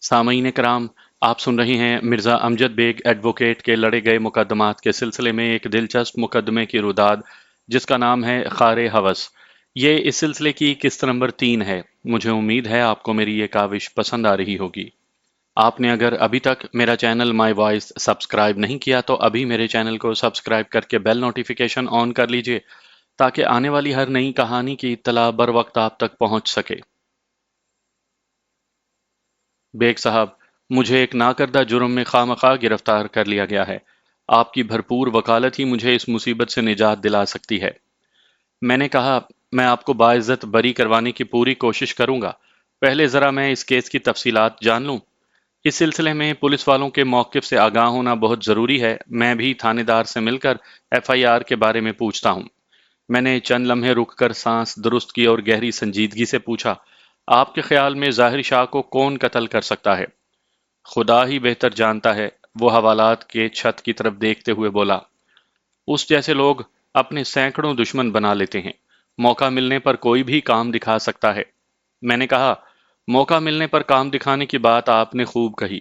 سامعین کرام، آپ سن رہے ہیں مرزا امجد بیگ ایڈوکیٹ کے لڑے گئے مقدمات کے سلسلے میں ایک دلچسپ مقدمے کی روداد جس کا نام ہے خار ہوس۔ یہ اس سلسلے کی قسط نمبر 3 ہے۔ مجھے امید ہے آپ کو میری یہ کاوش پسند آ رہی ہوگی۔ آپ نے اگر ابھی تک میرا چینل مائی وائس سبسکرائب نہیں کیا تو ابھی میرے چینل کو سبسکرائب کر کے بیل نوٹیفیکیشن آن کر لیجئے تاکہ آنے والی ہر نئی کہانی کی اطلاع بر وقت آپ تک پہنچ سکے۔ بیگ صاحب، مجھے ایک ناکردہ جرم میں خواہ مخواہ گرفتار کر لیا گیا ہے۔ آپ کی بھرپور وکالت ہی مجھے اس مصیبت سے نجات دلا سکتی ہے۔ میں نے کہا، میں آپ کو باعزت بری کروانے کی پوری کوشش کروں گا۔ پہلے ذرا میں اس کیس کی تفصیلات جان لوں۔ اس سلسلے میں پولیس والوں کے موقف سے آگاہ ہونا بہت ضروری ہے۔ میں بھی تھانے دار سے مل کر ایف آئی آر کے بارے میں پوچھتا ہوں۔ میں نے چند لمحے رک کر سانس درست کی اور گہری سنجیدگی سے پوچھا، آپ کے خیال میں ظاہر شاہ کو کون قتل کر سکتا ہے؟ خدا ہی بہتر جانتا ہے، وہ حوالات کے چھت کی طرف دیکھتے ہوئے بولا۔ اس جیسے لوگ اپنے سینکڑوں دشمن بنا لیتے ہیں۔ موقع ملنے پر کوئی بھی کام دکھا سکتا ہے۔ میں نے کہا، موقع ملنے پر کام دکھانے کی بات آپ نے خوب کہی۔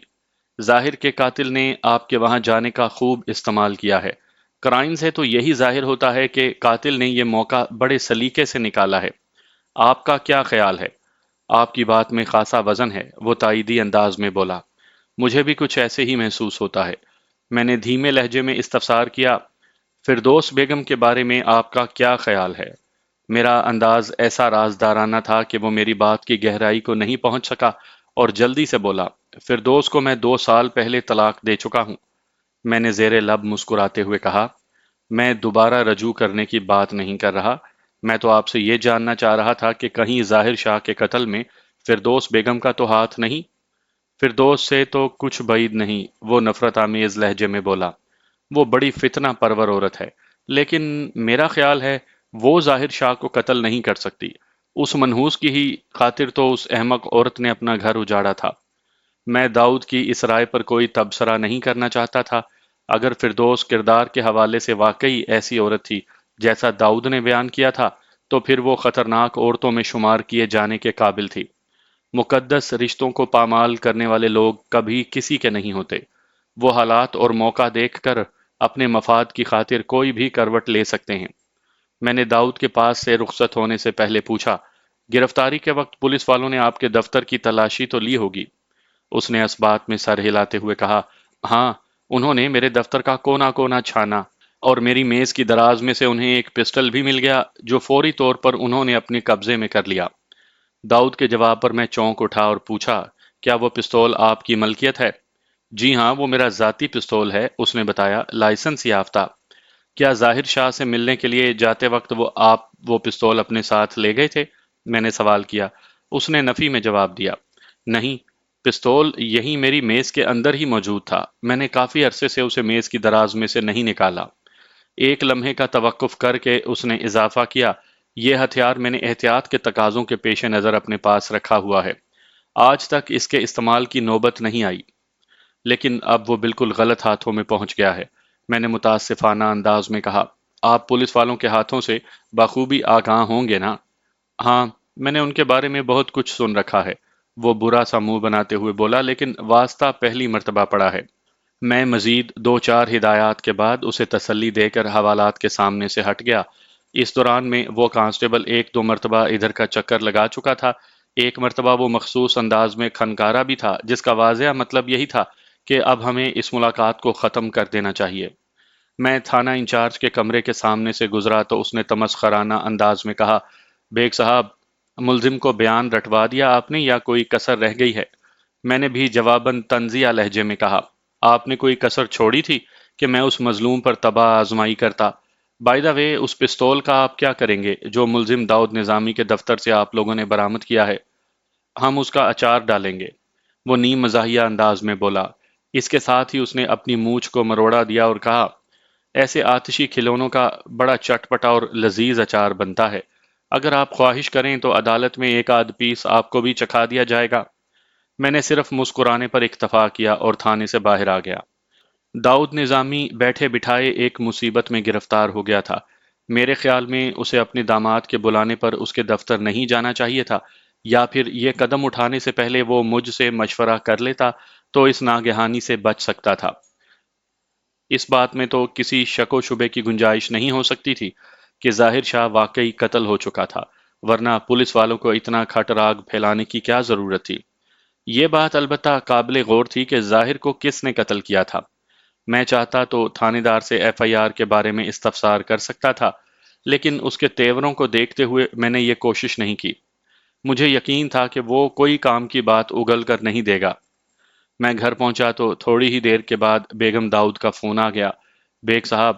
ظاہر کے قاتل نے آپ کے وہاں جانے کا خوب استعمال کیا ہے۔ کرائم سے تو یہی ظاہر ہوتا ہے کہ قاتل نے یہ موقع بڑے سلیقے سے نکالا ہے۔ آپ کا کیا خیال ہے؟ آپ کی بات میں خاصا وزن ہے، وہ تائیدی انداز میں بولا۔ مجھے بھی کچھ ایسے ہی محسوس ہوتا ہے۔ میں نے دھیمے لہجے میں استفسار کیا، فردوس بیگم کے بارے میں آپ کا کیا خیال ہے؟ میرا انداز ایسا رازدارانہ تھا کہ وہ میری بات کی گہرائی کو نہیں پہنچ سکا اور جلدی سے بولا، فردوس کو میں 2 سال پہلے طلاق دے چکا ہوں۔ میں نے زیر لب مسکراتے ہوئے کہا، میں دوبارہ رجوع کرنے کی بات نہیں کر رہا۔ میں تو آپ سے یہ جاننا چاہ رہا تھا کہ کہیں ظاہر شاہ کے قتل میں فردوس بیگم کا تو ہاتھ نہیں؟ فردوس سے تو کچھ بعید نہیں، وہ نفرت آمیز لہجے میں بولا۔ وہ بڑی فتنہ پرور عورت ہے، لیکن میرا خیال ہے وہ ظاہر شاہ کو قتل نہیں کر سکتی۔ اس منحوس کی ہی خاطر تو اس احمق عورت نے اپنا گھر اجاڑا تھا۔ میں داؤد کی اس رائے پر کوئی تبصرہ نہیں کرنا چاہتا تھا۔ اگر فردوس کردار کے حوالے سے واقعی ایسی عورت تھی جیسا داؤد نے بیان کیا تھا، تو پھر وہ خطرناک عورتوں میں شمار کیے جانے کے قابل تھی۔ مقدس رشتوں کو پامال کرنے والے لوگ کبھی کسی کے نہیں ہوتے۔ وہ حالات اور موقع دیکھ کر اپنے مفاد کی خاطر کوئی بھی کروٹ لے سکتے ہیں۔ میں نے داؤد کے پاس سے رخصت ہونے سے پہلے پوچھا، گرفتاری کے وقت پولیس والوں نے آپ کے دفتر کی تلاشی تو لی ہوگی؟ اس نے اس بات میں سر ہلاتے ہوئے کہا، ہاں، انہوں نے میرے دفتر کا کونا کونا چھانا اور میری میز کی دراز میں سے انہیں ایک پسٹل بھی مل گیا جو فوری طور پر انہوں نے اپنے قبضے میں کر لیا۔ داؤد کے جواب پر میں چونک اٹھا اور پوچھا، کیا وہ پستول آپ کی ملکیت ہے؟ جی ہاں، وہ میرا ذاتی پستول ہے، اس نے بتایا، لائسنس یافتہ۔ کیا ظاہر شاہ سے ملنے کے لیے جاتے وقت وہ پستول اپنے ساتھ لے گئے تھے؟ میں نے سوال کیا۔ اس نے نفی میں جواب دیا، نہیں، پستول یہی میری میز کے اندر ہی موجود تھا۔ میں نے کافی عرصے سے اسے میز کی دراز میں سے نہیں نکالا۔ ایک لمحے کا توقف کر کے اس نے اضافہ کیا، یہ ہتھیار میں نے احتیاط کے تقاضوں کے پیش نظر اپنے پاس رکھا ہوا ہے۔ آج تک اس کے استعمال کی نوبت نہیں آئی، لیکن اب وہ بالکل غلط ہاتھوں میں پہنچ گیا ہے۔ میں نے متاسفانہ انداز میں کہا، آپ پولیس والوں کے ہاتھوں سے بخوبی آگاہ ہوں گے نا؟ ہاں، میں نے ان کے بارے میں بہت کچھ سن رکھا ہے، وہ برا سا منہ بناتے ہوئے بولا، لیکن واسطہ پہلی مرتبہ پڑا ہے۔ میں مزید 2 4 ہدایات کے بعد اسے تسلی دے کر حوالات کے سامنے سے ہٹ گیا۔ اس دوران میں وہ کانسٹیبل 1 2 مرتبہ ادھر کا چکر لگا چکا تھا۔ ایک مرتبہ وہ مخصوص انداز میں کھنکارا بھی تھا، جس کا واضح مطلب یہی تھا کہ اب ہمیں اس ملاقات کو ختم کر دینا چاہیے۔ میں تھانہ انچارج کے کمرے کے سامنے سے گزرا تو اس نے تمسخرانہ انداز میں کہا، بیگ صاحب، ملزم کو بیان رٹوا دیا آپ نے یا کوئی کسر رہ گئی ہے؟ میں نے بھی جواباً طنزیہ لہجے میں کہا، آپ نے کوئی کسر چھوڑی تھی کہ میں اس مظلوم پر تباہ آزمائی کرتا؟ بائی دا وے، اس پستول کا آپ کیا کریں گے جو ملزم داؤد نظامی کے دفتر سے آپ لوگوں نے برآمد کیا ہے؟ ہم اس کا اچار ڈالیں گے، وہ نیم مزاحیہ انداز میں بولا۔ اس کے ساتھ ہی اس نے اپنی مونچھ کو مروڑا دیا اور کہا، ایسے آتشی کھلونوں کا بڑا چٹپٹا اور لذیذ اچار بنتا ہے۔ اگر آپ خواہش کریں تو عدالت میں ایک آدھ پیس آپ کو بھی چکھا دیا جائے گا۔ میں نے صرف مسکرانے پر اکتفا کیا اور تھانے سے باہر آ گیا۔ داؤد نظامی بیٹھے بٹھائے ایک مصیبت میں گرفتار ہو گیا تھا۔ میرے خیال میں اسے اپنے داماد کے بلانے پر اس کے دفتر نہیں جانا چاہیے تھا، یا پھر یہ قدم اٹھانے سے پہلے وہ مجھ سے مشورہ کر لیتا تو اس ناگہانی سے بچ سکتا تھا۔ اس بات میں تو کسی شک و شبے کی گنجائش نہیں ہو سکتی تھی کہ ظاہر شاہ واقعی قتل ہو چکا تھا، ورنہ پولیس والوں کو اتنا کھٹراگ پھیلانے کی کیا ضرورت تھی؟ یہ بات البتہ قابل غور تھی کہ ظاہر کو کس نے قتل کیا تھا۔ میں چاہتا تو تھانے دار سے ایف آئی آر کے بارے میں استفسار کر سکتا تھا، لیکن اس کے تیوروں کو دیکھتے ہوئے میں نے یہ کوشش نہیں کی۔ مجھے یقین تھا کہ وہ کوئی کام کی بات اگل کر نہیں دے گا۔ میں گھر پہنچا تو تھوڑی ہی دیر کے بعد بیگم داؤد کا فون آ گیا۔ بیگ صاحب،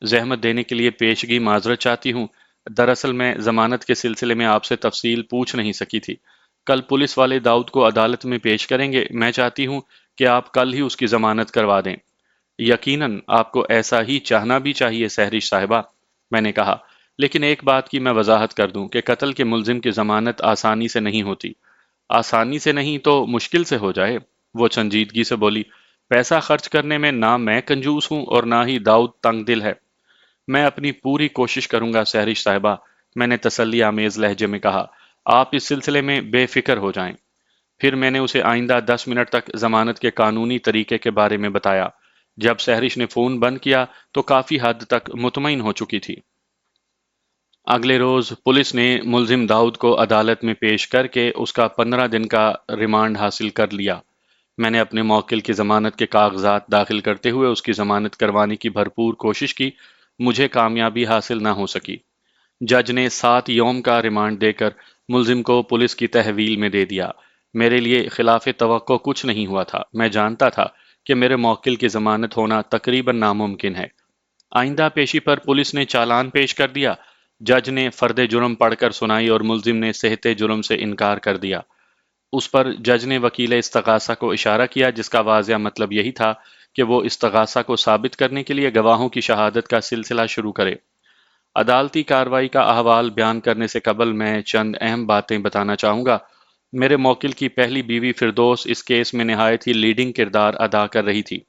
زحمت دینے کے لیے پیشگی معذرت چاہتی ہوں۔ دراصل میں ضمانت کے سلسلے میں آپ سے تفصیل پوچھ نہیں سکی تھی۔ کل پولیس والے داؤد کو عدالت میں پیش کریں گے۔ میں چاہتی ہوں کہ آپ کل ہی اس کی ضمانت کروا دیں۔ یقیناً آپ کو ایسا ہی چاہنا بھی چاہیے سہرش صاحبہ، میں نے کہا، لیکن ایک بات کی میں وضاحت کر دوں کہ قتل کے ملزم کی ضمانت آسانی سے نہیں ہوتی۔ آسانی سے نہیں تو مشکل سے ہو جائے، وہ سنجیدگی سے بولی۔ پیسہ خرچ کرنے میں نہ میں کنجوس ہوں اور نہ ہی داؤد تنگ دل ہے۔ میں اپنی پوری کوشش کروں گا سہرش صاحبہ، میں نے تسلی آمیز لہجے میں کہا۔ آپ اس سلسلے میں بے فکر ہو جائیں۔ پھر میں نے اسے آئندہ 10 منٹ تک ضمانت کے قانونی طریقے کے بارے میں بتایا۔ جب سہرش نے فون بند کیا تو کافی حد تک مطمئن ہو چکی تھی۔ اگلے روز پولیس نے ملزم داؤد کو عدالت میں پیش کر کے اس کا 15 دن کا ریمانڈ حاصل کر لیا۔ میں نے اپنے موکل کی ضمانت کے کاغذات داخل کرتے ہوئے اس کی ضمانت کروانے کی بھرپور کوشش کی، مجھے کامیابی حاصل نہ ہو سکی۔ جج نے 7 یوم کا ریمانڈ دے کر ملزم کو پولیس کی تحویل میں دے دیا۔ میرے لیے خلاف توقع کچھ نہیں ہوا تھا۔ میں جانتا تھا کہ میرے موکل کی ضمانت ہونا تقریباً ناممکن ہے۔ آئندہ پیشی پر پولیس نے چالان پیش کر دیا۔ جج نے فرد جرم پڑھ کر سنائی اور ملزم نے صحت جرم سے انکار کر دیا۔ اس پر جج نے وکیل استغاثہ کو اشارہ کیا، جس کا واضح مطلب یہی تھا کہ وہ استغاثہ کو ثابت کرنے کے لیے گواہوں کی شہادت کا سلسلہ شروع کرے۔ عدالتی کارروائی کا احوال بیان کرنے سے قبل میں چند اہم باتیں بتانا چاہوں گا۔ میرے موکل کی پہلی بیوی فردوس اس کیس میں نہایت ہی لیڈنگ کردار ادا کر رہی تھی۔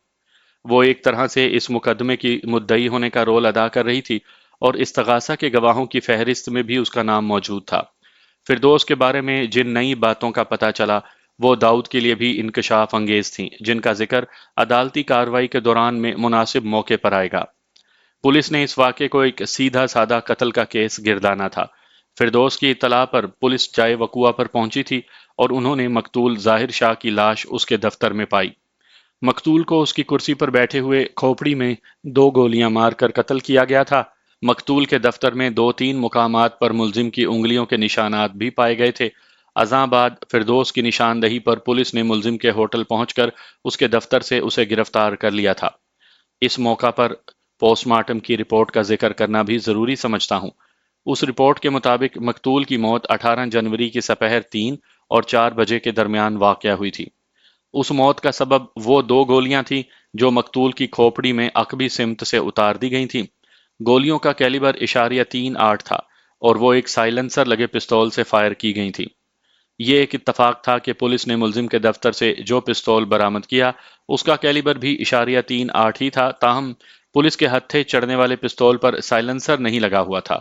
وہ ایک طرح سے اس مقدمے کی مدعی ہونے کا رول ادا کر رہی تھی اور استغاثہ کے گواہوں کی فہرست میں بھی اس کا نام موجود تھا۔ فردوس کے بارے میں جن نئی باتوں کا پتہ چلا وہ داؤد کے لیے بھی انکشاف انگیز تھیں، جن کا ذکر عدالتی کارروائی کے دوران میں مناسب موقع پر آئے گا۔ پولیس نے اس واقعے کو ایک سیدھا سادہ قتل کا کیس گردانا تھا۔ فردوس کی اطلاع پر پولیس جائے وقوع پر پہنچی تھی اور انہوں نے مقتول ظاہر شاہ کی لاش اس کے دفتر میں پائی۔ مقتول کو اس کی کرسی پر بیٹھے ہوئے کھوپڑی میں 2 گولیاں مار کر قتل کیا گیا تھا۔ مقتول کے دفتر میں 2-3 مقامات پر ملزم کی انگلیوں کے نشانات بھی پائے گئے تھے۔ ازاں بعد فردوس کی نشاندہی پر پولیس نے ملزم کے ہوٹل پہنچ کر اس کے دفتر سے اسے گرفتار کر لیا تھا۔ اس موقع پر پوسٹ مارٹم کی رپورٹ کا ذکر کرنا بھی ضروری سمجھتا ہوں۔ اس رپورٹ کے مطابق مقتول کی موت 18 جنوری کی سپہر 3 اور 4 بجے کے درمیان واقع ہوئی تھی۔ اس موت کا سبب وہ 2 گولیاں تھیں جو مقتول کی کھوپڑی میں عقبی سمت سے اتار دی گئی تھیں۔ گولیوں کا کیلیبر اشاریہ 3.8 تھا اور وہ ایک سائلنسر لگے پستول سے فائر کی گئی تھیں۔ یہ ایک اتفاق تھا کہ پولیس نے ملزم کے دفتر سے جو پستول برآمد کیا اس کا کیلیبر بھی اشاریہ 3.8 ہی تھا، تاہم پولیس کے ہتھے چڑھنے والے پستول پر سائلنسر نہیں لگا ہوا تھا۔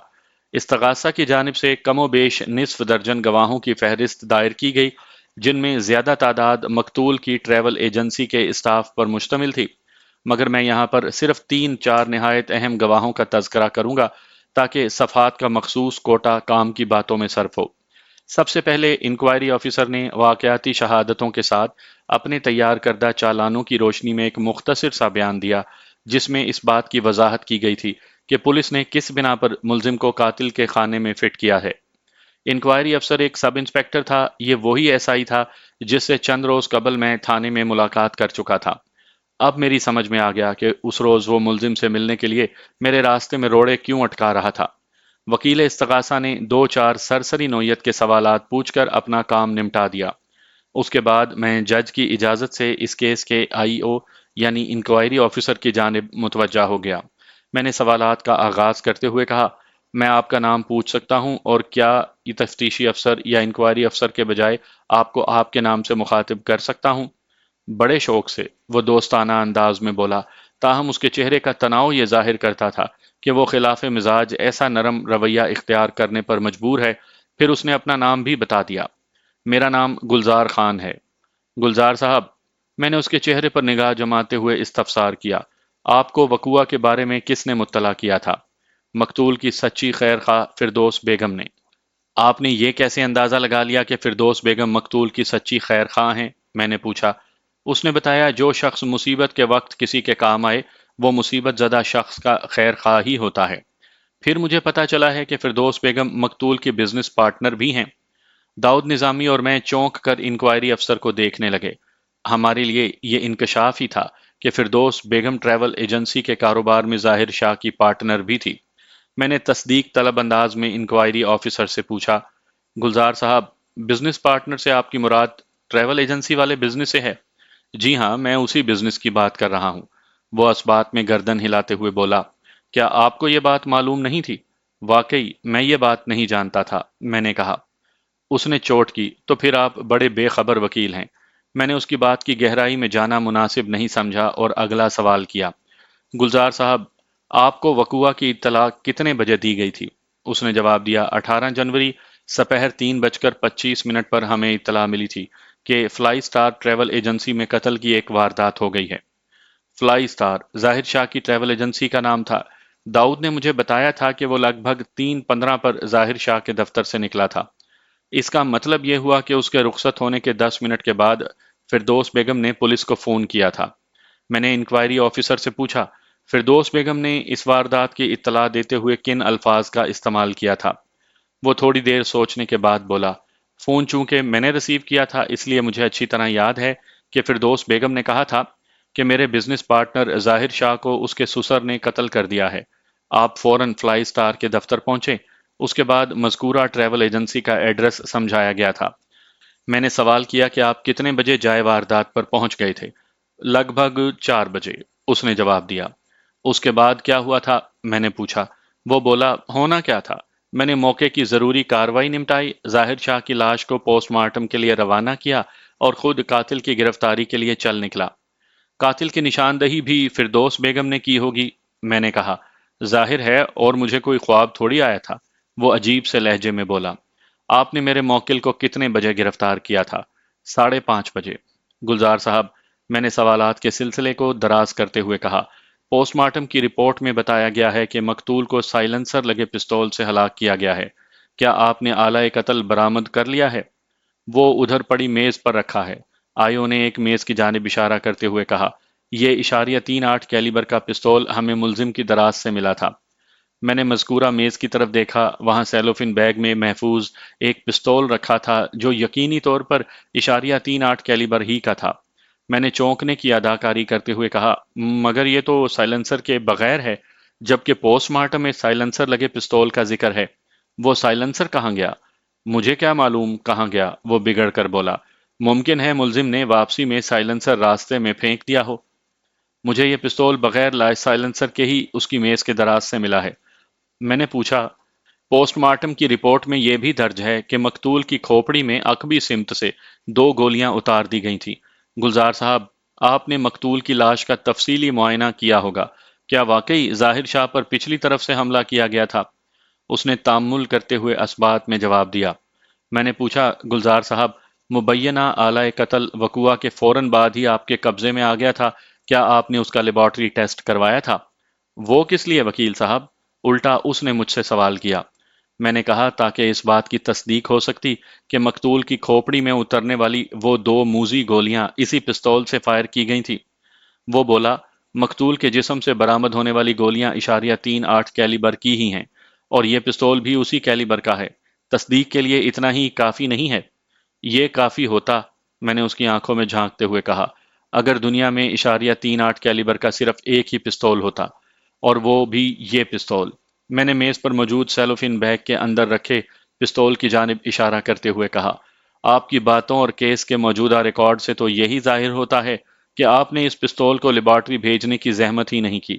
استغاثہ کی جانب سے کم و بیش نصف درجن گواہوں کی فہرست دائر کی گئی، جن میں زیادہ تعداد مقتول کی ٹریول ایجنسی کے اسٹاف پر مشتمل تھی، مگر میں یہاں پر صرف 3-4 نہایت اہم گواہوں کا تذکرہ کروں گا تاکہ صفحات کا مخصوص کوٹا کام کی باتوں میں صرف ہو۔ سب سے پہلے انکوائری آفیسر نے واقعاتی شہادتوں کے ساتھ اپنے تیار کردہ چالانوں کی روشنی میں ایک مختصر سا بیان دیا، جس میں اس بات کی وضاحت کی گئی تھی کہ پولیس نے کس بنا پر ملزم کو قاتل کے خانے میں فٹ کیا ہے۔ انکوائری افسر ایک سب انسپیکٹر تھا۔ یہ وہی ایس آئی تھا جس سے چند روز قبل میں تھانے میں ملاقات کر چکا تھا۔ اب میری سمجھ میں آ گیا کہ اس روز وہ ملزم سے ملنے کے لیے میرے راستے میں روڑے کیوں اٹکا رہا تھا۔ وکیل استغاثہ نے 2-4 سرسری نوعیت کے سوالات پوچھ کر اپنا کام نمٹا دیا۔ اس کے بعد میں جج کی اجازت سے اس کیس کے آئی او یعنی انکوائری آفیسر کی جانب متوجہ ہو گیا۔ میں نے سوالات کا آغاز کرتے ہوئے کہا، میں آپ کا نام پوچھ سکتا ہوں اور کیا یہ تفتیشی افسر یا انکوائری افسر کے بجائے آپ کو آپ کے نام سے مخاطب کر سکتا ہوں؟ بڑے شوق سے وہ دوستانہ انداز میں بولا، تاہم اس کے چہرے کا تناؤ یہ ظاہر کرتا تھا کہ وہ خلاف مزاج ایسا نرم رویہ اختیار کرنے پر مجبور ہے۔ پھر اس نے اپنا نام بھی بتا دیا۔ میرا نام گلزار خان ہے۔ گلزار صاحب، میں نے اس کے چہرے پر نگاہ جماتے ہوئے استفسار کیا، آپ کو وقوعہ کے بارے میں کس نے مطلع کیا تھا؟ مقتول کی سچی خیر خواہ فردوس بیگم نے۔ آپ نے یہ کیسے اندازہ لگا لیا کہ فردوس بیگم مقتول کی سچی خیر خواہ ہیں؟ میں نے پوچھا۔ اس نے بتایا، جو شخص مصیبت کے وقت کسی کے کام آئے وہ مصیبت زدہ شخص کا خیر خواہ ہی ہوتا ہے۔ پھر مجھے پتا چلا ہے کہ فردوس بیگم مقتول کی بزنس پارٹنر بھی ہیں۔ داؤد نظامی اور میں چونک کر انکوائری افسر کو دیکھنے لگے۔ ہمارے لیے یہ انکشاف ہی تھا کہ فردوس بیگم ٹریول ایجنسی کے کاروبار میں ظاہر شاہ کی پارٹنر بھی تھی۔ میں نے تصدیق طلب انداز میں انکوائری آفیسر سے پوچھا، گلزار صاحب، بزنس پارٹنر سے آپ کی مراد ٹریول ایجنسی والے بزنس سے ہے؟ جی ہاں، میں اسی بزنس کی بات کر رہا ہوں۔ وہ اس بات میں گردن ہلاتے ہوئے بولا، کیا آپ کو یہ بات معلوم نہیں تھی؟ واقعی میں یہ بات نہیں جانتا تھا، میں نے کہا۔ اس نے چوٹ کی، تو پھر آپ بڑے بے خبر وکیل ہیں۔ میں نے اس کی بات کی گہرائی میں جانا مناسب نہیں سمجھا اور اگلا سوال کیا، گلزار صاحب، آپ کو وقوعہ کی اطلاع کتنے بجے دی گئی تھی؟ اس نے جواب دیا، 18 جنوری سپہر 3:25 پر ہمیں اطلاع ملی تھی کہ فلائی سٹار ٹریول ایجنسی میں قتل کی ایک واردات ہو گئی ہے۔ فلائی سٹار ظاہر شاہ کی ٹریول ایجنسی کا نام تھا۔ داؤد نے مجھے بتایا تھا کہ وہ لگ بھگ 3:15 پر ظاہر شاہ کے دفتر سے نکلا تھا۔ اس کا مطلب یہ ہوا کہ اس کے رخصت ہونے کے 10 منٹ کے بعد فردوس بیگم نے پولیس کو فون کیا تھا۔ میں نے انکوائری آفیسر سے پوچھا، فردوس بیگم نے اس واردات کی اطلاع دیتے ہوئے کن الفاظ کا استعمال کیا تھا؟ وہ تھوڑی دیر سوچنے کے بعد بولا، فون چونکہ میں نے ریسیو کیا تھا اس لیے مجھے اچھی طرح یاد ہے کہ فردوس بیگم نے کہا تھا کہ میرے بزنس پارٹنر ظاہر شاہ کو اس کے سسر نے قتل کر دیا ہے۔ آپ فوراً فلائی سٹار کے دفتر پہنچے۔ اس کے بعد مذکورہ ٹریول ایجنسی کا ایڈریس سمجھایا گیا تھا۔ میں نے سوال کیا کہ آپ کتنے بجے جائے واردات پر پہنچ گئے تھے؟ لگ بھگ 4 بجے، اس نے جواب دیا۔ اس کے بعد کیا ہوا تھا؟ میں نے پوچھا۔ وہ بولا، ہونا کیا تھا؟ میں نے موقع کی ضروری کارروائی نمٹائی، ظاہر شاہ کی لاش کو پوسٹ مارٹم کے لیے روانہ کیا اور خود قاتل کی گرفتاری کے لیے چل نکلا۔ قاتل کی نشاندہی بھی فردوس بیگم نے کی ہوگی، میں نے کہا۔ ظاہر ہے، اور مجھے کوئی خواب تھوڑی آیا تھا، وہ عجیب سے لہجے میں بولا۔ آپ نے میرے موکل کو کتنے بجے گرفتار کیا تھا؟ 5:30 بجے۔ گلزار صاحب، میں نے سوالات کے سلسلے کو دراز کرتے ہوئے کہا، پوسٹ مارٹم کی رپورٹ میں بتایا گیا ہے کہ مقتول کو سائلنسر لگے پستول سے ہلاک کیا گیا ہے۔ کیا آپ نے آلہ قتل برآمد کر لیا ہے؟ وہ ادھر پڑی میز پر رکھا ہے۔ آئیو نے ایک میز کی جانب اشارہ کرتے ہوئے کہا، یہ اشاریہ 38 کیلیبر کا پستول ہمیں ملزم کی دراز سے ملا تھا۔ میں نے مذکورہ میز کی طرف دیکھا، وہاں سیلوفن بیگ میں محفوظ ایک پستول رکھا تھا جو یقینی طور پر اشاریہ 38 کیلیبر ہی کا تھا۔ میں نے چونکنے کی اداکاری کرتے ہوئے کہا، مگر یہ تو سائلنسر کے بغیر ہے، جبکہ پوسٹ مارٹم میں سائلنسر لگے پستول کا ذکر ہے۔ وہ سائلنسر کہاں گیا؟ مجھے کیا معلوم کہاں گیا، وہ بگڑ کر بولا۔ ممکن ہے ملزم نے واپسی میں سائلنسر راستے میں پھینک دیا ہو۔ مجھے یہ پستول بغیر لائے سائلنسر کے ہی اس کی میز کے دراز سے ملا ہے۔ میں نے پوچھا، پوسٹ مارٹم کی رپورٹ میں یہ بھی درج ہے کہ مقتول کی کھوپڑی میں عقبی سمت سے 2 گولیاں اتار دی گئی تھیں۔ گلزار صاحب، آپ نے مقتول کی لاش کا تفصیلی معائنہ کیا ہوگا۔ کیا واقعی ظاہر شاہ پر پچھلی طرف سے حملہ کیا گیا تھا؟ اس نے تامل کرتے ہوئے اسبات میں جواب دیا۔ میں نے پوچھا، گلزار صاحب، مبینہ آلہ قتل وقوعہ کے فوراً بعد ہی آپ کے قبضے میں آ گیا تھا، کیا آپ نے اس کا لیبارٹری ٹیسٹ کروایا تھا؟ وہ کس لیے وکیل صاحب؟ الٹا اس نے مجھ سے سوال کیا۔ میں نے کہا، تاکہ اس بات کی تصدیق ہو سکتی کہ مقتول کی کھوپڑی میں اترنے والی وہ 2 موذی گولیاں اسی پستول سے فائر کی گئی تھیں۔ وہ بولا، مقتول کے جسم سے برآمد ہونے والی گولیاں اشاریہ 38 کیلیبر کی ہی ہیں، اور یہ پستول بھی اسی کیلیبر کا ہے۔ تصدیق کے لیے اتنا ہی کافی نہیں ہے؟ یہ کافی ہوتا، میں نے اس کی آنکھوں میں جھانکتے ہوئے کہا، اگر دنیا میں اشاریہ 38 کیلیبر کا صرف ایک ہی پستول ہوتا، اور وہ بھی یہ پستول۔ میں نے میز پر موجود سیلوفین بیگ کے اندر رکھے پستول کی جانب اشارہ کرتے ہوئے کہا، آپ کی باتوں اور کیس کے موجودہ ریکارڈ سے تو یہی ظاہر ہوتا ہے کہ آپ نے اس پستول کو لیبارٹری بھیجنے کی زحمت ہی نہیں کی۔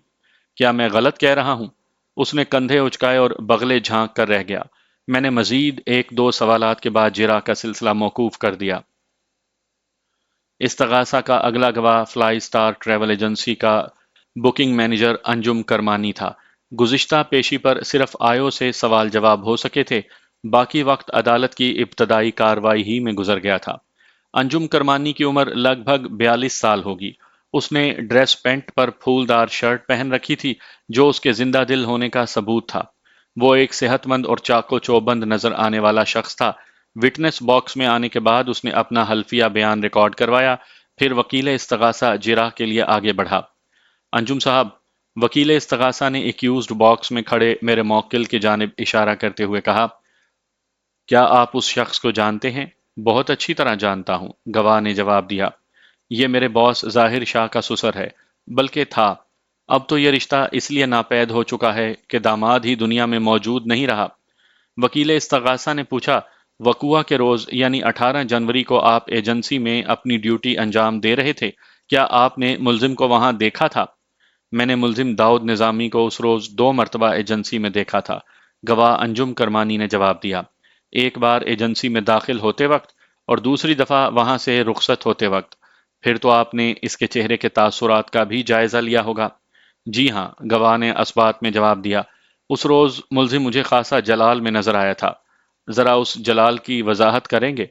کیا میں غلط کہہ رہا ہوں؟ اس نے کندھے اچکائے اور بغلے جھانک کر رہ گیا۔ میں نے مزید 1-2 سوالات کے بعد جرا کا سلسلہ موقوف کر دیا۔ استغاثہ کا اگلا گواہ فلائی سٹار ٹریول ایجنسی کا بکنگ مینیجر انجم کرمانی تھا۔ گزشتہ پیشی پر صرف آئیو سے سوال جواب ہو سکے تھے۔ باقی وقت عدالت کی ابتدائی کاروائی ہی میں گزر گیا تھا۔ انجم کرمانی کی عمر لگ بھگ 42 سال ہوگی۔ اس نے ڈریس پینٹ پر پھولدار شرٹ پہن رکھی تھی جو اس کے زندہ دل ہونے کا ثبوت تھا۔ وہ ایک صحت مند اور چاق و چوبند نظر آنے والا شخص تھا۔ وٹنس باکس میں آنے کے بعد اس نے اپنا حلفیہ بیان ریکارڈ کروایا، پھر وکیل استغاثہ جرح کے لیے آگے بڑھا۔ انجم صاحب، وکیل استغاثہ نے ایکیوزڈ باکس میں کھڑے میرے موکل کی جانب اشارہ کرتے ہوئے کہا، کیا آپ اس شخص کو جانتے ہیں؟ بہت اچھی طرح جانتا ہوں، گواہ نے جواب دیا۔ یہ میرے باس ظاہر شاہ کا سسر ہے، بلکہ تھا۔ اب تو یہ رشتہ اس لیے ناپید ہو چکا ہے کہ داماد ہی دنیا میں موجود نہیں رہا۔ وکیل استغاثہ نے پوچھا، وقوعہ کے روز یعنی 18 جنوری کو آپ ایجنسی میں اپنی ڈیوٹی انجام دے رہے تھے، کیا آپ نے ملزم کو وہاں دیکھا تھا؟ میں نے ملزم داؤد نظامی کو اس روز 2 مرتبہ ایجنسی میں دیکھا تھا، گواہ انجم کرمانی نے جواب دیا۔ ایک بار ایجنسی میں داخل ہوتے وقت اور دوسری دفعہ وہاں سے رخصت ہوتے وقت۔ پھر تو آپ نے اس کے چہرے کے تاثرات کا بھی جائزہ لیا ہوگا؟ جی ہاں، گواہ نے اثبات میں جواب دیا۔ اس روز ملزم مجھے خاصا جلال میں نظر آیا تھا۔ ذرا اس جلال کی وضاحت کریں گے؟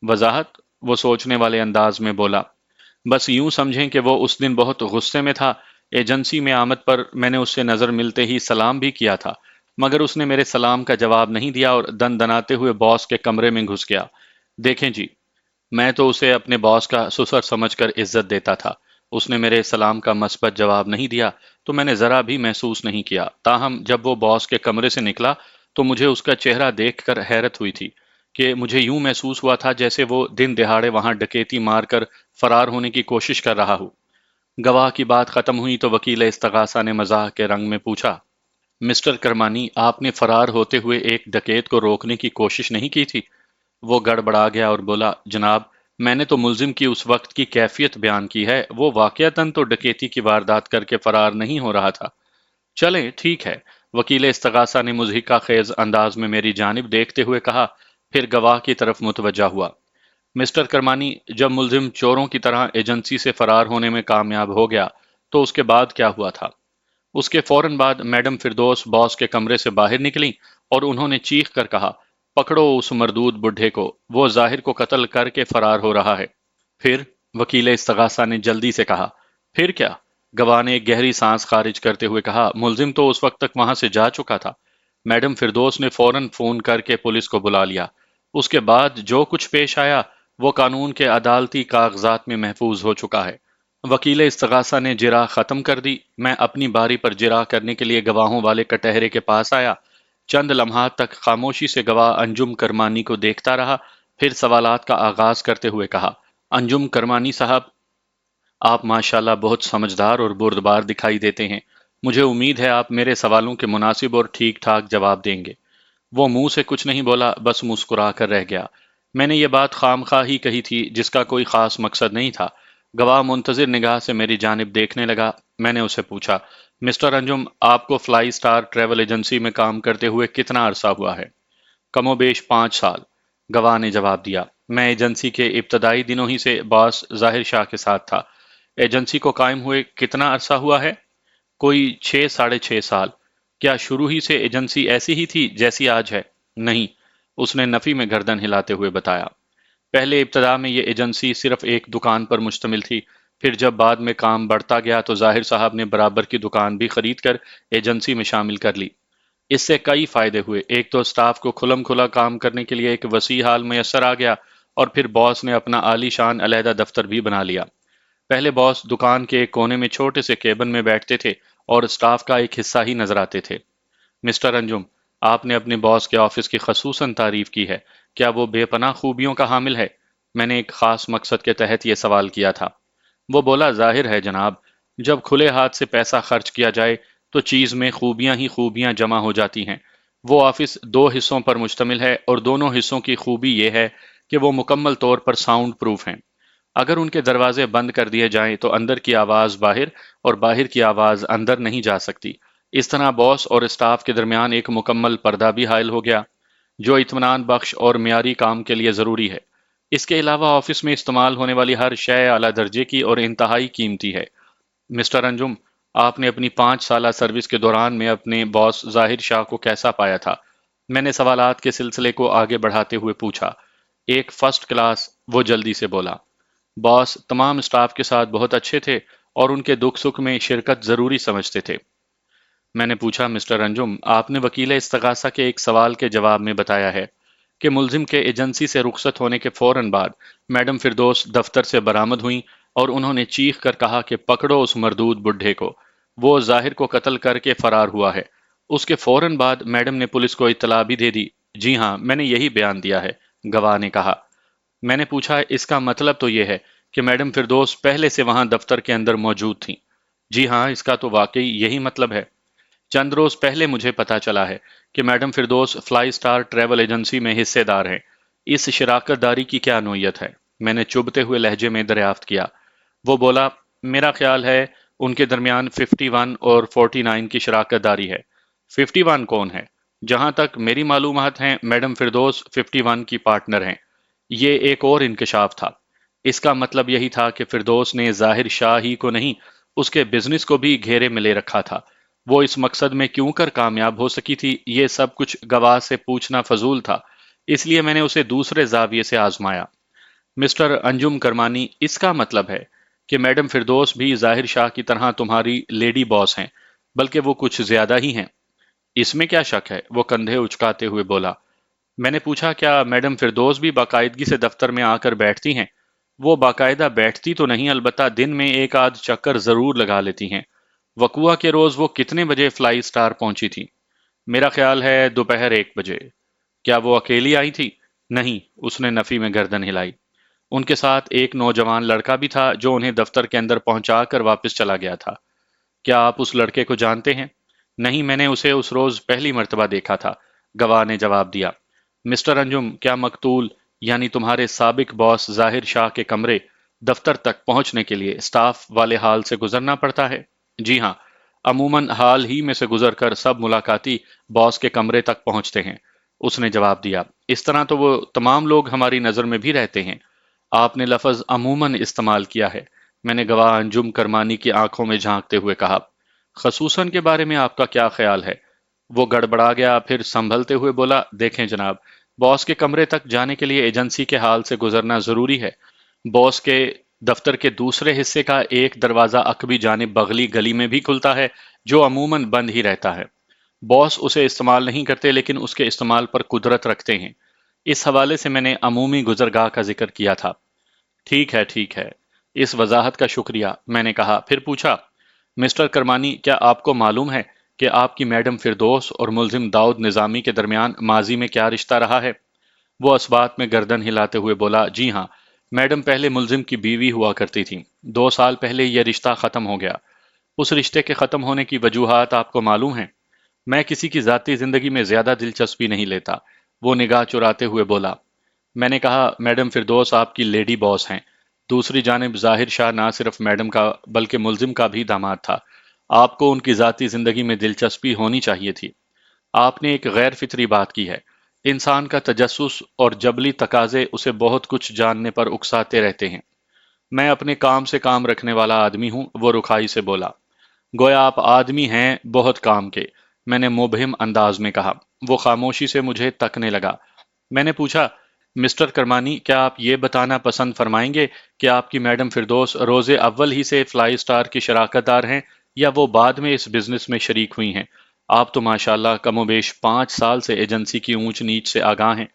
وضاحت؟ وہ سوچنے والے انداز میں بولا، بس یوں سمجھیں کہ وہ اس دن بہت غصے میں تھا۔ ایجنسی میں آمد پر میں نے اس سے نظر ملتے ہی سلام بھی کیا تھا، مگر اس نے میرے سلام کا جواب نہیں دیا اور دن دناتے ہوئے باس کے کمرے میں گھس گیا۔ دیکھیں جی، میں تو اسے اپنے باس کا سسر سمجھ کر عزت دیتا تھا۔ اس نے میرے سلام کا مثبت جواب نہیں دیا تو میں نے ذرا بھی محسوس نہیں کیا۔ تاہم جب وہ باس کے کمرے سے نکلا تو مجھے اس کا چہرہ دیکھ کر حیرت ہوئی تھی کہ مجھے یوں محسوس ہوا تھا جیسے وہ دن دہاڑے وہاں ڈکیتی مار کر فرار ہونے کی کوشش کر رہا ہو۔ گواہ کی بات ختم ہوئی تو وکیل استغاثہ نے مزاح کے رنگ میں پوچھا، مسٹر کرمانی، آپ نے فرار ہوتے ہوئے ایک ڈکیت کو روکنے کی کوشش نہیں کی تھی؟ وہ گڑبڑا گیا اور بولا، جناب، میں نے تو ملزم کی اس وقت کی کیفیت بیان کی ہے، وہ واقعتاً تو ڈکیتی کی واردات کر کے فرار نہیں ہو رہا تھا۔ چلیں ٹھیک ہے، وکیل استغاثہ نے مضحکہ خیز انداز میں میری جانب دیکھتے ہوئے کہا، پھر گواہ کی طرف متوجہ ہوا، مسٹر کرمانی، جب ملزم چوروں کی طرح ایجنسی سے فرار ہونے میں کامیاب ہو گیا تو اس کے بعد کیا ہوا تھا؟ اس کے فوراً بعد میڈم فردوس باس کے کمرے سے باہر نکلیں اور انہوں نے چیخ کر کہا، پکڑو اس مردود بڈھے کو، وہ ظاہر کو قتل کر کے فرار ہو رہا ہے۔ پھر؟ وکیل استغاثہ نے جلدی سے کہا۔ پھر کیا؟ گواہ نے ایک گہری سانس خارج کرتے ہوئے کہا، ملزم تو اس وقت تک وہاں سے جا چکا تھا۔ میڈم فردوس نے فوراً فون کر کے پولیس کو بلا لیا۔ اس کے بعد جو کچھ پیش آیا وہ قانون کے عدالتی کاغذات میں محفوظ ہو چکا ہے۔ وکیل استغاثہ نے جرح ختم کر دی۔ میں اپنی باری پر جرح کرنے کے لیے گواہوں والے کٹہرے کے پاس آیا۔ چند لمحات تک خاموشی سے گواہ انجم کرمانی کو دیکھتا رہا، پھر سوالات کا آغاز کرتے ہوئے کہا، انجم کرمانی صاحب، آپ ماشاءاللہ بہت سمجھدار اور بردبار دکھائی دیتے ہیں۔ مجھے امید ہے آپ میرے سوالوں کے مناسب اور ٹھیک ٹھاک جواب دیں گے۔ وہ منہ سے کچھ نہیں بولا، بس مسکرا کر رہ گیا۔ میں نے یہ بات خام خواہ ہی کہی تھی جس کا کوئی خاص مقصد نہیں تھا۔ گواہ منتظر نگاہ سے میری جانب دیکھنے لگا۔ میں نے اسے پوچھا، مسٹر انجم، آپ کو فلائی سٹار ٹریول ایجنسی میں کام کرتے ہوئے کتنا عرصہ ہوا ہے؟ کم و بیش 5 سال، گواہ نے جواب دیا۔ میں ایجنسی کے ابتدائی دنوں ہی سے باس ظاہر شاہ کے ساتھ تھا۔ ایجنسی کو قائم ہوئے کتنا عرصہ ہوا ہے؟ کوئی 6 ساڑھے 6 سال۔ کیا شروع ہی سے ایجنسی ایسی ہی تھی جیسی آج ہے؟ نہیں، اس نے نفی میں گردن ہلاتے ہوئے بتایا۔ پہلے ابتدا میں یہ ایجنسی صرف ایک دکان پر مشتمل تھی، پھر جب بعد میں کام بڑھتا گیا تو ظاہر صاحب نے برابر کی دکان بھی خرید کر ایجنسی میں شامل کر لی۔ اس سے کئی فائدے ہوئے۔ ایک تو سٹاف کو کھلم کھلا کام کرنے کے لیے ایک وسیع حال میسر آ گیا، اور پھر باس نے اپنا عالی شان علیحدہ دفتر بھی بنا لیا۔ پہلے باس دکان کے ایک کونے میں چھوٹے سے کیبن میں بیٹھتے تھے اور سٹاف کا ایک حصہ ہی نظر آتے تھے۔ مسٹر انجم، آپ نے اپنے باس کے آفس کی خصوصاً تعریف کی ہے، کیا وہ بے پناہ خوبیوں کا حامل ہے؟ میں نے ایک خاص مقصد کے تحت یہ سوال کیا تھا۔ وہ بولا، ظاہر ہے جناب، جب کھلے ہاتھ سے پیسہ خرچ کیا جائے تو چیز میں خوبیاں ہی خوبیاں جمع ہو جاتی ہیں۔ وہ آفس 2 حصوں پر مشتمل ہے اور دونوں حصوں کی خوبی یہ ہے کہ وہ مکمل طور پر ساؤنڈ پروف ہیں۔ اگر ان کے دروازے بند کر دیے جائیں تو اندر کی آواز باہر اور باہر کی آواز اندر نہیں جا سکتی۔ اس طرح باس اور اسٹاف کے درمیان ایک مکمل پردہ بھی حائل ہو گیا، جو اطمینان بخش اور معیاری کام کے لیے ضروری ہے۔ اس کے علاوہ آفس میں استعمال ہونے والی ہر شے اعلیٰ درجے کی اور انتہائی قیمتی ہے۔ مسٹر انجم، آپ نے اپنی 5 سالہ سروس کے دوران میں اپنے باس ظاہر شاہ کو کیسا پایا تھا؟ میں نے سوالات کے سلسلے کو آگے بڑھاتے ہوئے پوچھا۔ ایک فرسٹ کلاس، وہ جلدی سے بولا۔ باس تمام اسٹاف کے ساتھ بہت اچھے تھے اور ان کے دکھ سکھ میں شرکت ضروری سمجھتے تھے۔ میں نے پوچھا، مسٹر انجم، آپ نے وکیل استغاثہ کے ایک سوال کے جواب میں بتایا ہے کہ ملزم کے ایجنسی سے رخصت ہونے کے فوراً بعد میڈم فردوس دفتر سے برآمد ہوئیں اور انہوں نے چیخ کر کہا کہ پکڑو اس مردود بڈھے کو، وہ ظاہر کو قتل کر کے فرار ہوا ہے۔ اس کے فوراً بعد میڈم نے پولیس کو اطلاع بھی دے دی۔ جی ہاں، میں نے یہی بیان دیا ہے، گواہ نے کہا۔ میں نے پوچھا، اس کا مطلب تو یہ ہے کہ میڈم فردوس پہلے سے وہاں دفتر کے اندر موجود تھیں؟ جی ہاں، اس کا تو واقعی یہی مطلب ہے۔ چند روز پہلے مجھے پتا چلا ہے کہ madam Firdous fly star travel agency میں حصے دار ہیں۔ اس شراکت داری کی کیا نوعیت ہے؟ میں نے چبھتے ہوئے لہجے میں دریافت کیا۔ وہ بولا، میرا خیال ہے ان کے درمیان 51 اور 49 کی شراکت داری ہے۔ 51 کون ہے؟ جہاں تک میری معلومات ہیں میڈم فردوس 51 کی پارٹنر ہیں۔ یہ ایک اور انکشاف تھا۔ اس کا مطلب یہی تھا کہ فردوس نے ظاہر شاہ ہی کو نہیں، اس کے بزنس کو بھی گھیرے میں لے رکھا تھا۔ وہ اس مقصد میں کیوں کر کامیاب ہو سکی تھی، یہ سب کچھ گواہ سے پوچھنا فضول تھا، اس لیے میں نے اسے دوسرے زاویے سے آزمایا۔ مسٹر انجم کرمانی، اس کا مطلب ہے کہ میڈم فردوس بھی ظاہر شاہ کی طرح تمہاری لیڈی باس ہیں، بلکہ وہ کچھ زیادہ ہی ہیں۔ اس میں کیا شک ہے؟ وہ کندھے اچکاتے ہوئے بولا۔ میں نے پوچھا، کیا میڈم فردوس بھی باقاعدگی سے دفتر میں آ کر بیٹھتی ہیں؟ وہ باقاعدہ بیٹھتی تو نہیں، البتہ دن میں ایک آدھ چکر ضرور لگا لیتی ہیں۔ وقوعہ کے روز وہ کتنے بجے فلائی سٹار پہنچی تھی؟ میرا خیال ہے دوپہر 1 بجے۔ کیا وہ اکیلی آئی تھی؟ نہیں، اس نے نفی میں گردن ہلائی۔ ان کے ساتھ ایک نوجوان لڑکا بھی تھا جو انہیں دفتر کے اندر پہنچا کر واپس چلا گیا تھا۔ کیا آپ اس لڑکے کو جانتے ہیں؟ نہیں، میں نے اسے اس روز پہلی مرتبہ دیکھا تھا، گواہ نے جواب دیا۔ مسٹر انجم، کیا مقتول یعنی تمہارے سابق باس ظاہر شاہ کے کمرے دفتر تک پہنچنے کے لیے اسٹاف والے ہال سے گزرنا پڑتا ہے؟ جی ہاں، عموماً حال ہی میں سے گزر کر سب ملاقاتی باس کے کمرے تک پہنچتے ہیں، اس نے جواب دیا۔ اس طرح تو وہ تمام لوگ ہماری نظر میں بھی رہتے ہیں۔ آپ نے لفظ عموماً استعمال کیا ہے، میں نے گواہ انجم کرمانی کی آنکھوں میں جھانکتے ہوئے کہا۔ خصوصاً کے بارے میں آپ کا کیا خیال ہے؟ وہ گڑبڑا گیا، پھر سنبھلتے ہوئے بولا، دیکھیں جناب، باس کے کمرے تک جانے کے لیے ایجنسی کے ہال سے گزرنا ضروری ہے۔ باس کے دفتر کے دوسرے حصے کا ایک دروازہ عقبی جانب بغلی گلی میں بھی کھلتا ہے، جو عموماً بند ہی رہتا ہے۔ باس اسے استعمال نہیں کرتے، لیکن اس کے استعمال پر قدرت رکھتے ہیں۔ اس حوالے سے میں نے عمومی گزرگاہ کا ذکر کیا تھا۔ ٹھیک ہے، ٹھیک ہے، اس وضاحت کا شکریہ، میں نے کہا۔ پھر پوچھا، مسٹر کرمانی، کیا آپ کو معلوم ہے کہ آپ کی میڈم فردوس اور ملزم داؤد نظامی کے درمیان ماضی میں کیا رشتہ رہا ہے؟ وہ اس بات میں گردن ہلاتے ہوئے بولا، جی ہاں، میڈم پہلے ملزم کی بیوی ہوا کرتی تھی۔ 2 سال پہلے یہ رشتہ ختم ہو گیا۔ اس رشتے کے ختم ہونے کی وجوہات آپ کو معلوم ہیں؟ میں کسی کی ذاتی زندگی میں زیادہ دلچسپی نہیں لیتا، وہ نگاہ چراتے ہوئے بولا۔ میں نے کہا، میڈم فردوس آپ کی لیڈی باس ہیں۔ دوسری جانب ظاہر شاہ نہ صرف میڈم کا بلکہ ملزم کا بھی داماد تھا۔ آپ کو ان کی ذاتی زندگی میں دلچسپی ہونی چاہیے تھی۔ آپ نے ایک غیر فطری بات کی ہے۔ انسان کا تجسس اور جبلی تقاضے اسے بہت کچھ جاننے پر اکساتے رہتے ہیں۔ میں اپنے کام سے کام رکھنے والا آدمی ہوں، وہ رکھائی سے بولا۔ گویا آپ آدمی ہیں بہت کام کے، میں نے مبہم انداز میں کہا۔ وہ خاموشی سے مجھے تکنے لگا۔ میں نے پوچھا، مسٹر کرمانی، کیا آپ یہ بتانا پسند فرمائیں گے کہ آپ کی میڈم فردوس روز اول ہی سے فلائی سٹار کی شراکت دار ہیں یا وہ بعد میں اس بزنس میں شریک ہوئی ہیں؟ آپ تو ماشاءاللہ کم و بیش 5 سال سے ایجنسی کی اونچ نیچ سے آگاہ ہیں۔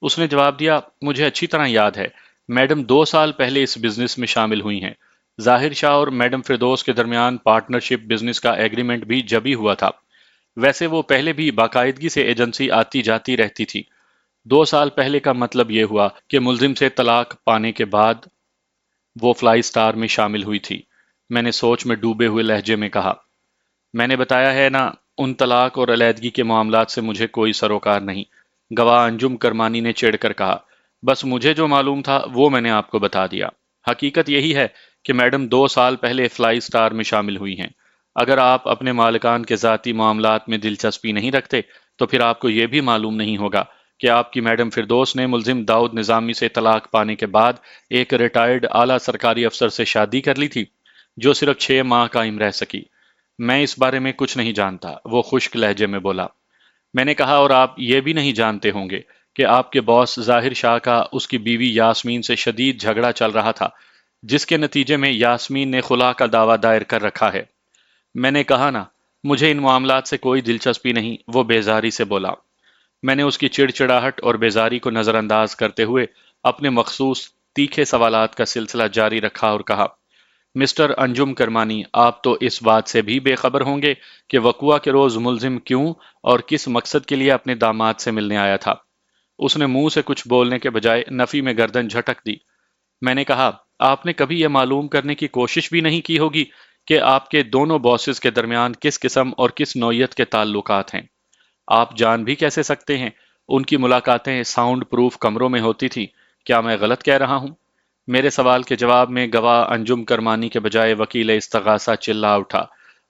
اس نے جواب دیا، مجھے اچھی طرح یاد ہے، میڈم 2 سال پہلے اس بزنس میں شامل ہوئی ہیں۔ ظاہر شاہ اور میڈم فردوس کے درمیان پارٹنرشپ بزنس کا ایگریمنٹ بھی جبھی ہوا تھا۔ ویسے وہ پہلے بھی باقاعدگی سے ایجنسی آتی جاتی رہتی تھی۔ 2 سال پہلے کا مطلب یہ ہوا کہ ملزم سے طلاق پانے کے بعد وہ فلائی سٹار میں شامل ہوئی تھی، میں نے سوچ میں ڈوبے ہوئے لہجے میں کہا۔ میں نے بتایا ہے نا، ان طلاق اور علیحدگی کے معاملات سے مجھے کوئی سروکار نہیں، گواہ انجم کرمانی نے چڑھ کر کہا۔ بس مجھے جو معلوم تھا وہ میں نے آپ کو بتا دیا۔ حقیقت یہی ہے کہ میڈم 2 سال پہلے فلائی سٹار میں شامل ہوئی ہیں۔ اگر آپ اپنے مالکان کے ذاتی معاملات میں دلچسپی نہیں رکھتے تو پھر آپ کو یہ بھی معلوم نہیں ہوگا کہ آپ کی میڈم فردوس نے ملزم داؤد نظامی سے طلاق پانے کے بعد ایک ریٹائرڈ اعلیٰ سرکاری افسر سے شادی کر لی تھی جو صرف 6 ماہ قائم رہ سکی۔ میں اس بارے میں کچھ نہیں جانتا، وہ خشک لہجے میں بولا۔ میں نے کہا اور آپ یہ بھی نہیں جانتے ہوں گے کہ آپ کے باس ظاہر شاہ کا اس کی بیوی یاسمین سے شدید جھگڑا چل رہا تھا، جس کے نتیجے میں یاسمین نے خلا کا دعویٰ دائر کر رکھا ہے۔ میں نے کہا نا، مجھے ان معاملات سے کوئی دلچسپی نہیں، وہ بیزاری سے بولا۔ میں نے اس کی چڑچڑاہٹ اور بیزاری کو نظر انداز کرتے ہوئے اپنے مخصوص تیکھے سوالات کا سلسلہ جاری رکھا اور کہا، مسٹر انجم کرمانی، آپ تو اس بات سے بھی بے خبر ہوں گے کہ وقوعہ کے روز ملزم کیوں اور کس مقصد کے لیے اپنے داماد سے ملنے آیا تھا۔ اس نے منہ سے کچھ بولنے کے بجائے نفی میں گردن جھٹک دی۔ میں نے کہا، آپ نے کبھی یہ معلوم کرنے کی کوشش بھی نہیں کی ہوگی کہ آپ کے دونوں باسز کے درمیان کس قسم اور کس نوعیت کے تعلقات ہیں؟ آپ جان بھی کیسے سکتے ہیں ان کی ملاقاتیں ساؤنڈ پروف کمروں میں ہوتی تھی؟ کیا میں غلط کہہ رہا ہوں؟ میرے سوال کے جواب میں گواہ انجم کرمانی کے بجائے وکیل استغاثہ چلا اٹھا۔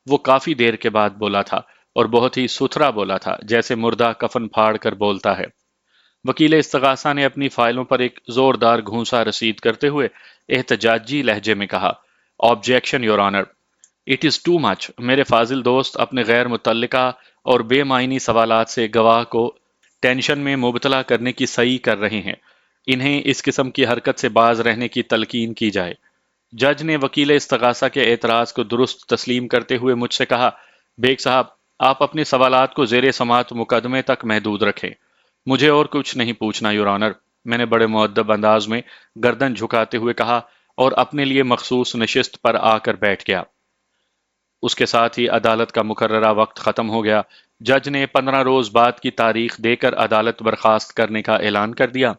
وہ کافی دیر کے بعد بولا تھا اور بہت ہی ستھرا بولا تھا، جیسے مردہ کفن پھاڑ کر بولتا ہے۔ وکیل استغاثہ نے اپنی فائلوں پر ایک زوردار گھونسا رسید کرتے ہوئے احتجاجی لہجے میں کہا، objection your owner, it is too much. میرے فاضل دوست اپنے غیر متعلقہ اور بے معنی سوالات سے گواہ کو ٹینشن میں مبتلا کرنے کی صحیح کر رہے ہیں۔ انہیں اس قسم کی حرکت سے باز رہنے کی تلقین کی جائے۔ جج نے وکیل استغاثہ کے اعتراض کو درست تسلیم کرتے ہوئے مجھ سے کہا، بیگ صاحب، آپ اپنے سوالات کو زیر سماعت مقدمے تک محدود رکھیں۔ مجھے اور کچھ نہیں پوچھنا یور آنر، میں نے بڑے مؤدب انداز میں گردن جھکاتے ہوئے کہا اور اپنے لیے مخصوص نشست پر آ کر بیٹھ گیا۔ اس کے ساتھ ہی عدالت کا مقررہ وقت ختم ہو گیا۔ جج نے 15 روز بعد کی تاریخ دے کر عدالت برخاست کرنے کا اعلان کر دیا۔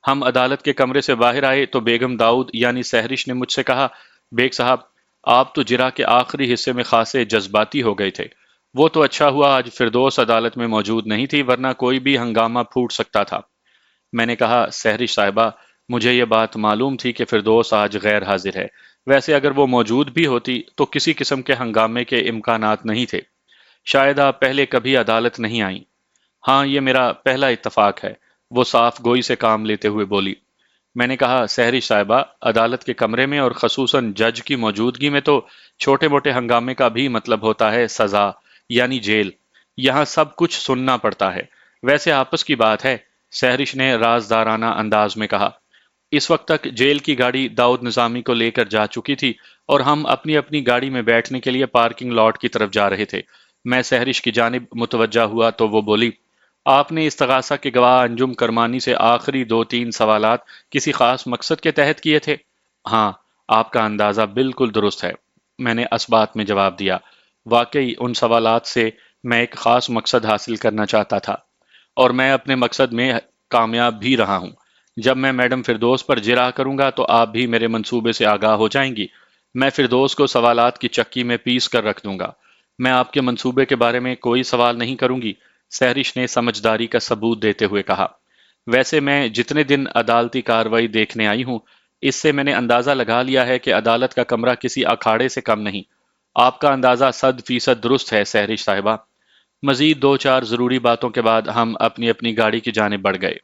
ہم عدالت کے کمرے سے باہر آئے تو بیگم داؤد یعنی سہرش نے مجھ سے کہا، بیگ صاحب، آپ تو جرا کے آخری حصے میں خاصے جذباتی ہو گئے تھے۔ وہ تو اچھا ہوا آج فردوس عدالت میں موجود نہیں تھی، ورنہ کوئی بھی ہنگامہ پھوٹ سکتا تھا۔ میں نے کہا، سہرش صاحبہ، مجھے یہ بات معلوم تھی کہ فردوس آج غیر حاضر ہے۔ ویسے اگر وہ موجود بھی ہوتی تو کسی قسم کے ہنگامے کے امکانات نہیں تھے۔ شاید آپ پہلے کبھی عدالت نہیں آئیں۔ ہاں، یہ میرا پہلا اتفاق ہے، وہ صاف گوئی سے کام لیتے ہوئے بولی۔ میں نے کہا، سہرش صاحبہ، عدالت کے کمرے میں اور خصوصاً جج کی موجودگی میں تو چھوٹے موٹے ہنگامے کا بھی مطلب ہوتا ہے سزا، یعنی جیل۔ یہاں سب کچھ سننا پڑتا ہے۔ ویسے آپس کی بات ہے، سہرش نے رازدارانہ انداز میں کہا، اس وقت تک جیل کی گاڑی داؤد نظامی کو لے کر جا چکی تھی اور ہم اپنی اپنی گاڑی میں بیٹھنے کے لیے پارکنگ لاٹ کی طرف جا رہے تھے۔ میں سہرش کی جانب متوجہ ہوا تو وہ بولی، آپ نے استغاثہ کے گواہ انجم کرمانی سے آخری 2-3 سوالات کسی خاص مقصد کے تحت کیے تھے؟ ہاں، آپ کا اندازہ بالکل درست ہے، میں نے اسبات میں جواب دیا۔ واقعی ان سوالات سے میں ایک خاص مقصد حاصل کرنا چاہتا تھا اور میں اپنے مقصد میں کامیاب بھی رہا ہوں۔ جب میں میڈم فردوس پر جرا کروں گا تو آپ بھی میرے منصوبے سے آگاہ ہو جائیں گی۔ میں فردوس کو سوالات کی چکی میں پیس کر رکھ دوں گا۔ میں آپ کے منصوبے کے بارے میں کوئی سوال نہیں کروں گی، سہرش نے سمجھداری کا ثبوت دیتے ہوئے کہا۔ ویسے میں جتنے دن عدالتی کارروائی دیکھنے آئی ہوں، اس سے میں نے اندازہ لگا لیا ہے کہ عدالت کا کمرہ کسی اکھاڑے سے کم نہیں۔ آپ کا اندازہ 100% درست ہے سہرش صاحبہ۔ مزید 2-4 ضروری باتوں کے بعد ہم اپنی اپنی گاڑی کی جانب بڑھ گئے۔